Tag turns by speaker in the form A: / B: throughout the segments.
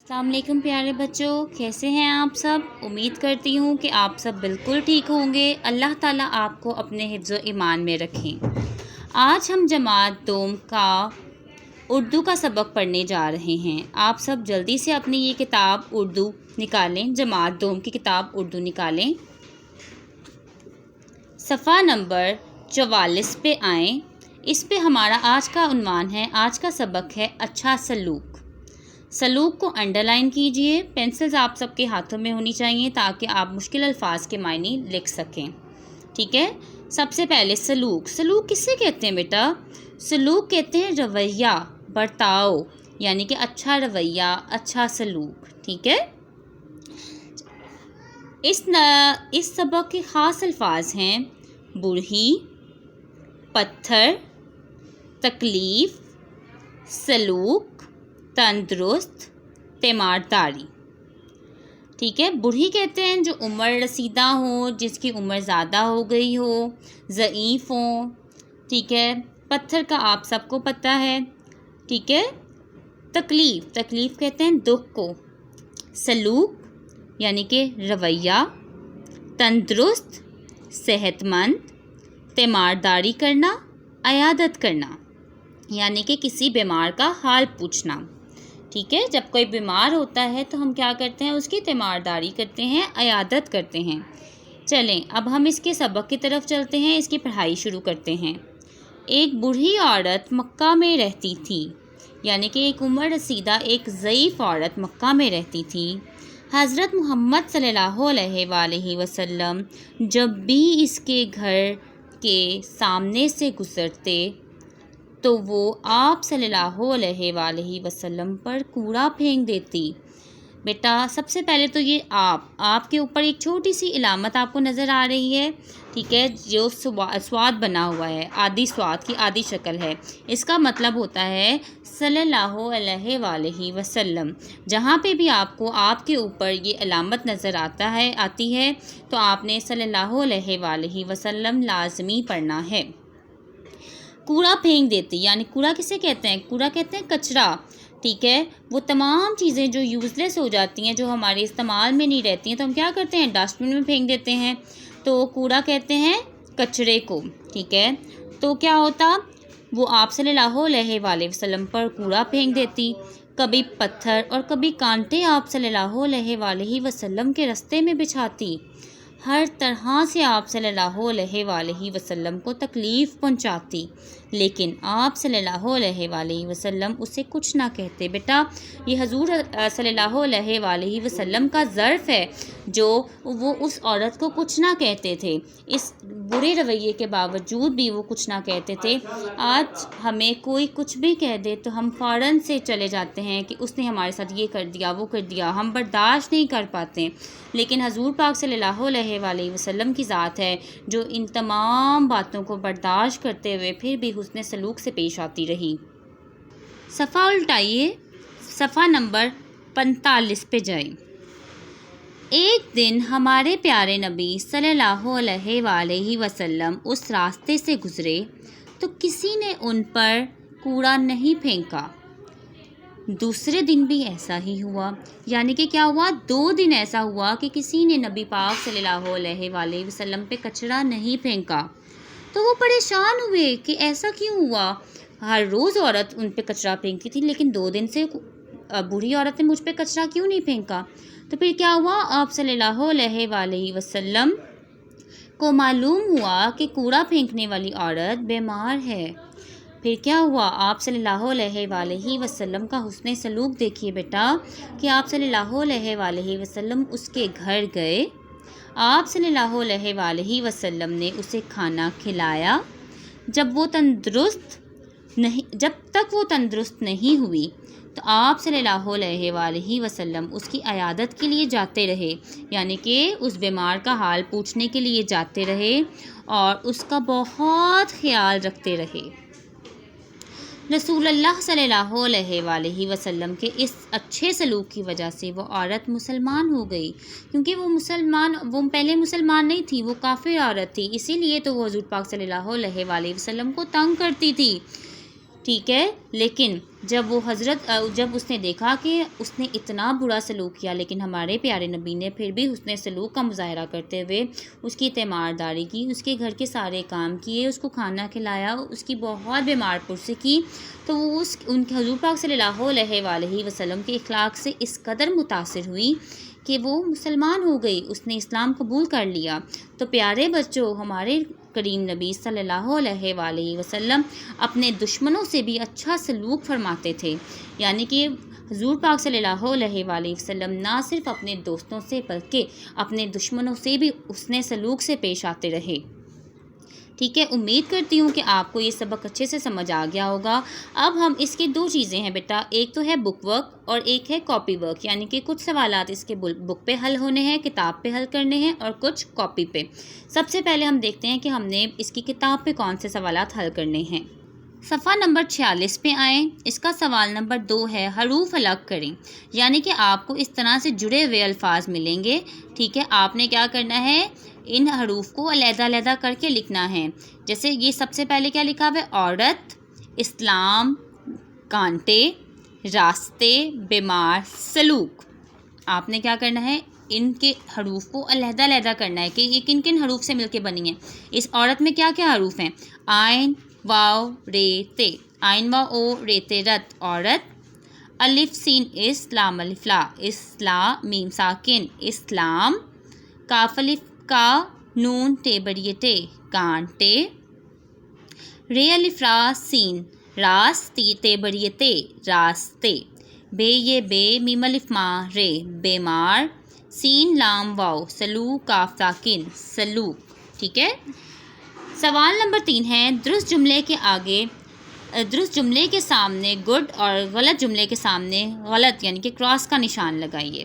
A: السلام علیکم پیارے بچوں، کیسے ہیں آپ سب؟ امید کرتی ہوں کہ آپ سب بالکل ٹھیک ہوں گے۔ اللہ تعالیٰ آپ کو اپنے حفظ و ایمان میں رکھیں۔ آج ہم جماعت دوم کا اردو کا سبق پڑھنے جا رہے ہیں۔ آپ سب جلدی سے اپنی یہ کتاب اردو نکالیں، جماعت دوم کی کتاب اردو نکالیں۔ صفحہ نمبر 44 پہ آئیں۔ اس پہ ہمارا آج کا عنوان ہے، آج کا سبق ہے اچھا سلوک۔ سلوک کو انڈر لائن کیجئے۔ پینسلز آپ سب کے ہاتھوں میں ہونی چاہیے تاکہ آپ مشکل الفاظ کے معنی لکھ سکیں، ٹھیک ہے؟ سب سے پہلے سلوک کسے کہتے ہیں بیٹا؟ سلوک کہتے ہیں رویہ، برتاؤ، یعنی کہ اچھا رویہ، اچھا سلوک، ٹھیک ہے؟ اس سبق کے خاص الفاظ ہیں بوڑھی، پتھر، تکلیف، سلوک، تندرست، تیمارداری، ٹھیک ہے؟ بوڑھی کہتے ہیں جو عمر رسیدہ ہو، جس کی عمر زیادہ ہو گئی ہو، ضعیف ہو، ٹھیک ہے؟ پتھر کا آپ سب کو پتہ ہے، ٹھیک ہے؟ تکلیف کہتے ہیں دکھ کو، سلوک یعنی کہ رویہ، تندرست صحت مند، تیمارداری کرنا، عیادت کرنا یعنی کہ کسی بیمار کا حال پوچھنا، ٹھیک ہے؟ جب کوئی بیمار ہوتا ہے تو ہم کیا کرتے ہیں؟ اس کی تیمارداری کرتے ہیں، عیادت کرتے ہیں۔ چلیں اب ہم اس کے سبق کی طرف چلتے ہیں، اس کی پڑھائی شروع کرتے ہیں۔ ایک بوڑھی عورت مکہ میں رہتی تھی، یعنی کہ ایک عمر رسیدہ ایک ضعیف عورت مکہ میں رہتی تھی۔ حضرت محمد صلی اللہ علیہ وآلہ وسلم جب بھی اس کے گھر کے سامنے سے گزرتے تو وہ آپ صلی اللہ علیہ وآلہ وسلم پر کوڑا پھینک دیتی۔ بیٹا سب سے پہلے تو یہ آپ کے اوپر ایک چھوٹی سی علامت آپ کو نظر آ رہی ہے، ٹھیک ہے؟ جو سواد بنا ہوا ہے، آدھی سواد کی آدھی شکل ہے، اس کا مطلب ہوتا ہے صلی اللہ علیہ وآلہ وسلم۔ جہاں پہ بھی آپ کو آپ کے اوپر یہ علامت نظر آتی ہے تو آپ نے صلی اللہ علیہ وآلہ وسلم لازمی پڑھنا ہے۔ کوڑا پھینک دیتی، یعنی کوڑا کسے کہتے ہیں؟ کوڑا کہتے ہیں کچرا، ٹھیک ہے؟ وہ تمام چیزیں جو یوز لیس ہو جاتی ہیں، جو ہمارے استعمال میں نہیں رہتی ہیں، تو ہم کیا کرتے ہیں؟ ڈسٹ بن میں پھینک دیتے ہیں۔ تو کوڑا کہتے ہیں کچرے کو، ٹھیک ہے؟ تو کیا ہوتا؟ وہ آپ صلی اللہ علیہ وآلہ وسلم پر کوڑا پھینک دیتی، کبھی پتھر اور کبھی کانٹے آپ صلی اللہ علیہ وآلہ وسلم کے رستے میں بچھاتی۔ ہر طرح سے آپ صلی اللہ علیہ وآلہ وسلم کو تکلیف پہنچاتی، لیکن آپ صلی اللہ علیہ وآلہ وسلم اسے کچھ نہ کہتے۔ بیٹا یہ حضور صلی اللہ علیہ وآلہ وسلم کا ظرف ہے جو وہ اس عورت کو کچھ نہ کہتے تھے، اس برے رویے کے باوجود بھی وہ کچھ نہ کہتے تھے۔ آج ہمیں کوئی کچھ بھی کہہ دے تو ہم فوراً سے چلے جاتے ہیں کہ اس نے ہمارے ساتھ یہ کر دیا، وہ کر دیا، ہم برداشت نہیں کر پاتے، لیکن حضور پاک صلی اللہ علیہ وآلہ وسلم کی ذات ہے جو ان تمام باتوں کو برداشت کرتے ہوئے پھر بھی حسن سلوک سے پیش آتی رہی۔ صفحہ الٹائیے، صفحہ نمبر 45 پہ جائیں۔ ایک دن ہمارے پیارے نبی صلی اللہ علیہ وآلہ وسلم اس راستے سے گزرے تو کسی نے ان پر کوڑا نہیں پھینکا۔ دوسرے دن بھی ایسا ہی ہوا، یعنی کہ کیا ہوا؟ 2 دن ایسا ہوا کہ کسی نے نبی پاک صلی اللہ علیہ وآلہ وسلم پہ کچرا نہیں پھینکا۔ تو وہ پریشان ہوئے کہ ایسا کیوں ہوا؟ ہر روز عورت ان پہ کچرا پھینکتی تھی، لیکن 2 دن سے بوڑھی عورت نے مجھ پہ کچرا کیوں نہیں پھینکا؟ تو پھر کیا ہوا؟ آپ صلی اللہ علیہ وآلہ وسلم کو معلوم ہوا کہ کوڑا پھینکنے والی عورت بیمار ہے۔ پھر کیا ہوا؟ آپ صلی اللہ علیہ وآلہ وسلم کا حسن سلوک دیکھیے بیٹا کہ آپ صلی اللہ علیہ وآلہ وسلم اس کے گھر گئے، آپ صلی اللہ علیہ وآلہ وسلم نے اسے کھانا کھلایا۔ جب تک وہ تندرست نہیں ہوئی تو آپ صلی اللہ علیہ وآلہ وسلم اس کی عیادت کے لیے جاتے رہے، یعنی کہ اس بیمار کا حال پوچھنے کے لیے جاتے رہے اور اس کا بہت خیال رکھتے رہے۔ رسول اللہ صلی اللہ علیہ وآلہ وسلم کے اس اچھے سلوک کی وجہ سے وہ عورت مسلمان ہو گئی، کیونکہ وہ پہلے مسلمان نہیں تھی، وہ کافر عورت تھی، اسی لیے تو وہ حضور پاک صلی اللہ علیہ وآلہ وسلم کو تنگ کرتی تھی، ٹھیک ہے، لیکن جب اس نے دیکھا کہ اس نے اتنا برا سلوک کیا، لیکن ہمارے پیارے نبی نے پھر بھی حسن سلوک کا مظاہرہ کرتے ہوئے اس کی تیمارداری کی، اس کے گھر کے سارے کام کیے، اس کو کھانا کھلایا، اس کی بہت بیمار پرسی کی، تو وہ ان کے حضور پاک صلی اللہ علیہ وآلہ وسلم کے اخلاق سے اس قدر متاثر ہوئی کہ وہ مسلمان ہو گئی، اس نے اسلام قبول کر لیا۔ تو پیارے بچوں، ہمارے کریم نبی صلی اللہ علیہ وآلہ وسلم اپنے دشمنوں سے بھی اچھا سلوک فرماتے تھے، یعنی کہ حضور پاک صلی اللہ علیہ وآلہ وسلم نہ صرف اپنے دوستوں سے بلکہ اپنے دشمنوں سے بھی حسن سلوک سے پیش آتے رہے۔ ٹھیک ہے، امید کرتی ہوں کہ آپ کو یہ سبق اچھے سے سمجھ آ گیا ہوگا۔ اب ہم اس کے دو چیزیں ہیں بیٹا، ایک تو ہے بک ورک اور ایک ہے کاپی ورک، یعنی کہ کچھ سوالات اس کے بک پہ حل ہونے ہیں، کتاب پہ حل کرنے ہیں، اور کچھ کاپی پہ۔ سب سے پہلے ہم دیکھتے ہیں کہ ہم نے اس کی کتاب پہ کون سے سوالات حل کرنے ہیں۔ صفحہ نمبر 46 پہ آئیں۔ اس کا سوال نمبر 2 ہے، حروف الگ کریں، یعنی کہ آپ کو اس طرح سے جڑے ہوئے الفاظ ملیں گے۔ ٹھیک ہے، آپ نے کیا کرنا ہے، ان حروف کو علیحدہ علیحدہ کر کے لکھنا ہے۔ جیسے یہ سب سے پہلے کیا لکھا ہوا ہے، عورت، اسلام، کانٹے، راستے، بیمار، سلوک۔ آپ نے کیا کرنا ہے، ان کے حروف کو علیحدہ علیحدہ کرنا ہے کہ یہ کن کن حروف سے مل کے بنی ہیں۔ اس عورت میں کیا کیا حروف ہیں، عین، واو، رے، تے، عین واو او، رے تے رت، عورت، الف سین اس، لام الف لا، اسلا، میم ساکن، اسلام، کاف الف کا، نون تے بڑی ٹے، کانٹے، رے الف را سین، راس، تے بڑی تے، راستے، بے یہ بے، میم الف ما، رے، بیمار، سین لام واو، سلوک، کاف ساکن، سلوک۔ ٹھیک ہے، سوال نمبر 3 ہے، درست جملے کے سامنے گڈ اور غلط جملے کے سامنے غلط یعنی کہ کراس کا نشان لگائیے۔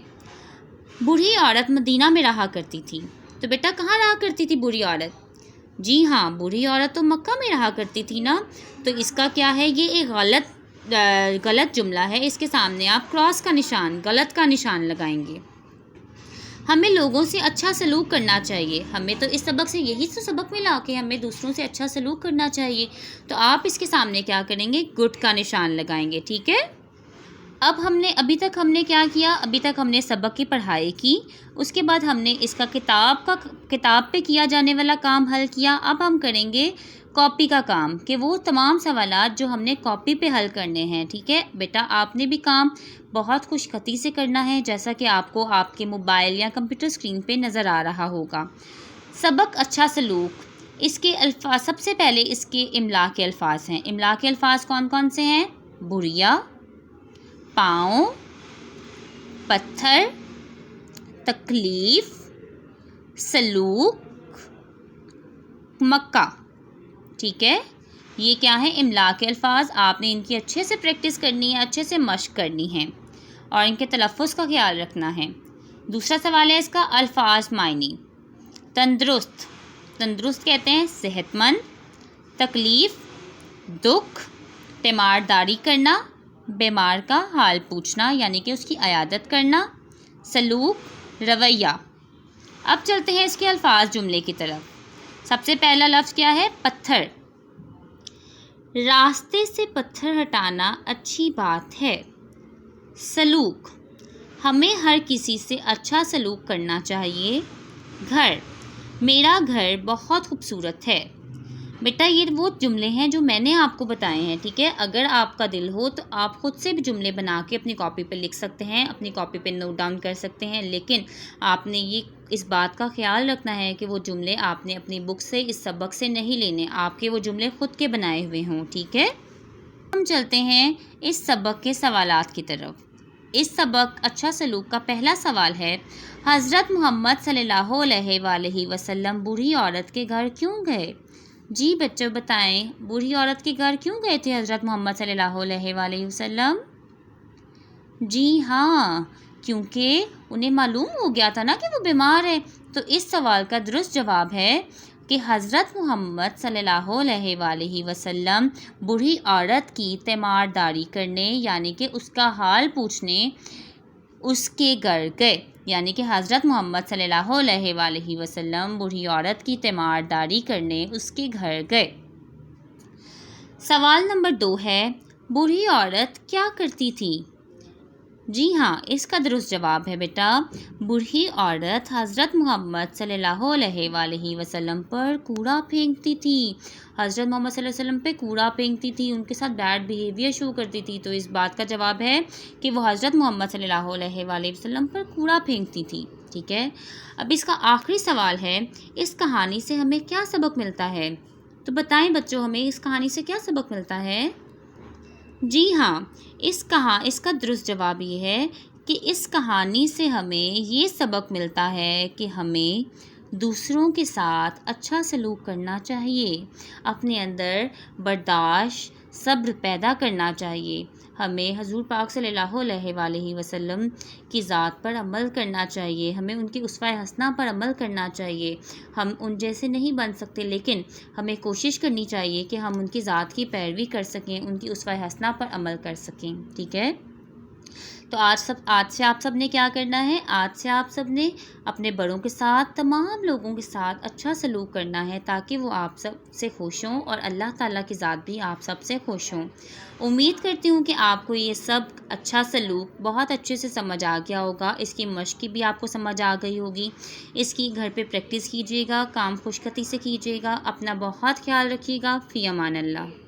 A: بوڑھی عورت مدینہ میں رہا کرتی تھی، تو بیٹا کہاں رہا کرتی تھی بوڑھی عورت؟ جی ہاں، بوڑھی عورت تو مکہ میں رہا کرتی تھی نا، تو اس کا کیا ہے، یہ ایک غلط جملہ ہے، اس کے سامنے آپ کراس کا نشان، غلط کا نشان لگائیں گے۔ ہمیں لوگوں سے اچھا سلوک کرنا چاہیے، ہمیں تو اس سبق سے یہی تو سبق ملا کہ ہمیں دوسروں سے اچھا سلوک کرنا چاہیے، تو آپ اس کے سامنے کیا کریں گے، گڈ کا نشان لگائیں گے۔ ٹھیک ہے، ابھی تک ہم نے کیا کیا، ابھی تک ہم نے سبق کی پڑھائی کی، اس کے بعد ہم نے اس کا کتاب پہ کیا جانے والا کام حل کیا۔ اب ہم کریں گے کاپی کا کام، کہ وہ تمام سوالات جو ہم نے کاپی پہ حل کرنے ہیں۔ ٹھیک ہے بیٹا، آپ نے بھی کام بہت خوش خطی سے کرنا ہے، جیسا کہ آپ کو آپ کے موبائل یا کمپیوٹر اسکرین پہ نظر آ رہا ہوگا۔ سبق اچھا سلوک، اس کے الفاظ، سب سے پہلے اس کے املا کے الفاظ ہیں۔ املا کے الفاظ کون کون سے ہیں، بڑھیا، پاؤں، پتھر، تکلیف، سلوک، مکہ۔ ٹھیک ہے، یہ کیا ہے، املا کے الفاظ۔ آپ نے ان کی اچھے سے پریکٹس کرنی ہے، اچھے سے مشق کرنی ہے، اور ان کے تلفظ کا خیال رکھنا ہے۔ دوسرا سوال ہے اس کا، الفاظ معنی۔ تندرست، تندرست کہتے ہیں صحت مند، تکلیف، دکھ، تیمارداری کرنا، بیمار کا حال پوچھنا یعنی کہ اس کی عیادت کرنا، سلوک، رویہ۔ اب چلتے ہیں اس کے الفاظ جملے کی طرف۔ سب سے پہلا لفظ کیا ہے، پتھر۔ راستے سے پتھر ہٹانا اچھی بات ہے۔ سلوک، ہمیں ہر کسی سے اچھا سلوک کرنا چاہیے۔ گھر، میرا گھر بہت خوبصورت ہے۔ بیٹا یہ وہ جملے ہیں جو میں نے آپ کو بتائے ہیں۔ ٹھیک ہے، اگر آپ کا دل ہو تو آپ خود سے بھی جملے بنا کے اپنی کاپی پہ لکھ سکتے ہیں، اپنی کاپی پہ نوٹ ڈاؤن کر سکتے ہیں، لیکن آپ نے اس بات کا خیال رکھنا ہے کہ وہ جملے آپ نے اپنی بک سے، اس سبق سے نہیں لینے، آپ کے وہ جملے خود کے بنائے ہوئے ہوں۔ ٹھیک ہے، ہم چلتے ہیں اس سبق کے سوالات کی طرف۔ اس سبق اچھا سلوک کا پہلا سوال ہے، حضرت محمد صلی اللہ علیہ وآلہ وسلم بوڑھی عورت کے گھر کیوں گئے؟ جی بچوں بتائیں، بوڑھی عورت کے گھر کیوں گئے تھے حضرت محمد صلی اللہ علیہ وآلہ وسلم؟ جی ہاں، کیونکہ انہیں معلوم ہو گیا تھا نا کہ وہ بیمار ہے۔ تو اس سوال کا درست جواب ہے کہ حضرت محمد صلی اللہ علیہ وآلہ وسلم بوڑھی عورت کی تیمارداری کرنے یعنی کہ اس کا حال پوچھنے اس کے گھر گئے، یعنی کہ حضرت محمد صلی اللہ علیہ وآلہ وسلم بوڑھی عورت کی تیمارداری کرنے اس کے گھر گئے۔ سوال نمبر 2 ہے، بوڑھی عورت کیا کرتی تھی؟ جی ہاں، اس کا درست جواب ہے بیٹا، بوڑھی عورت حضرت محمد صلی اللہ علیہ وآلہ وسلم پر کوڑا پھینکتی تھی۔ حضرت محمد صلی اللہ علیہ وسلم پہ کوڑا پھینکتی تھی، ان کے ساتھ بیڈ بیہیویئر شو کرتی تھی، تو اس بات کا جواب ہے کہ وہ حضرت محمد صلی اللہ علیہ وآلہ وسلم پر کوڑا پھینکتی تھی، ٹھیک ہے۔ اب اس کا آخری سوال ہے، اس کہانی سے ہمیں کیا سبق ملتا ہے؟ تو بتائیں بچوں، ہمیں اس کہانی سے کیا سبق ملتا ہے؟ جی ہاں، اس کا درست جواب یہ ہے کہ اس کہانی سے ہمیں یہ سبق ملتا ہے کہ ہمیں دوسروں کے ساتھ اچھا سلوک کرنا چاہیے، اپنے اندر برداشت، صبر پیدا کرنا چاہیے، ہمیں حضور پاک صلی اللہ علیہ وآلہ وسلم کی ذات پر عمل کرنا چاہیے، ہمیں ان کی اسوہ حسنہ پر عمل کرنا چاہیے۔ ہم ان جیسے نہیں بن سکتے، لیکن ہمیں کوشش کرنی چاہیے کہ ہم ان کی ذات کی پیروی کر سکیں، ان کی اسوہ حسنہ پر عمل کر سکیں، ٹھیک ہے۔ تو آج سے آپ سب نے کیا کرنا ہے؟ آج سے آپ سب نے اپنے بڑوں کے ساتھ، تمام لوگوں کے ساتھ اچھا سلوک کرنا ہے، تاکہ وہ آپ سب سے خوش ہوں اور اللہ تعالیٰ کی ذات بھی آپ سب سے خوش ہوں۔ امید کرتی ہوں کہ آپ کو یہ سب اچھا سلوک بہت اچھے سے سمجھ آ گیا ہوگا، اس کی مشق بھی آپ کو سمجھ آ گئی ہوگی، اس کی گھر پہ پریکٹس کیجیے گا، کام خوش خطی سے کیجیے گا، اپنا بہت خیال رکھیے گا، فی امان اللہ۔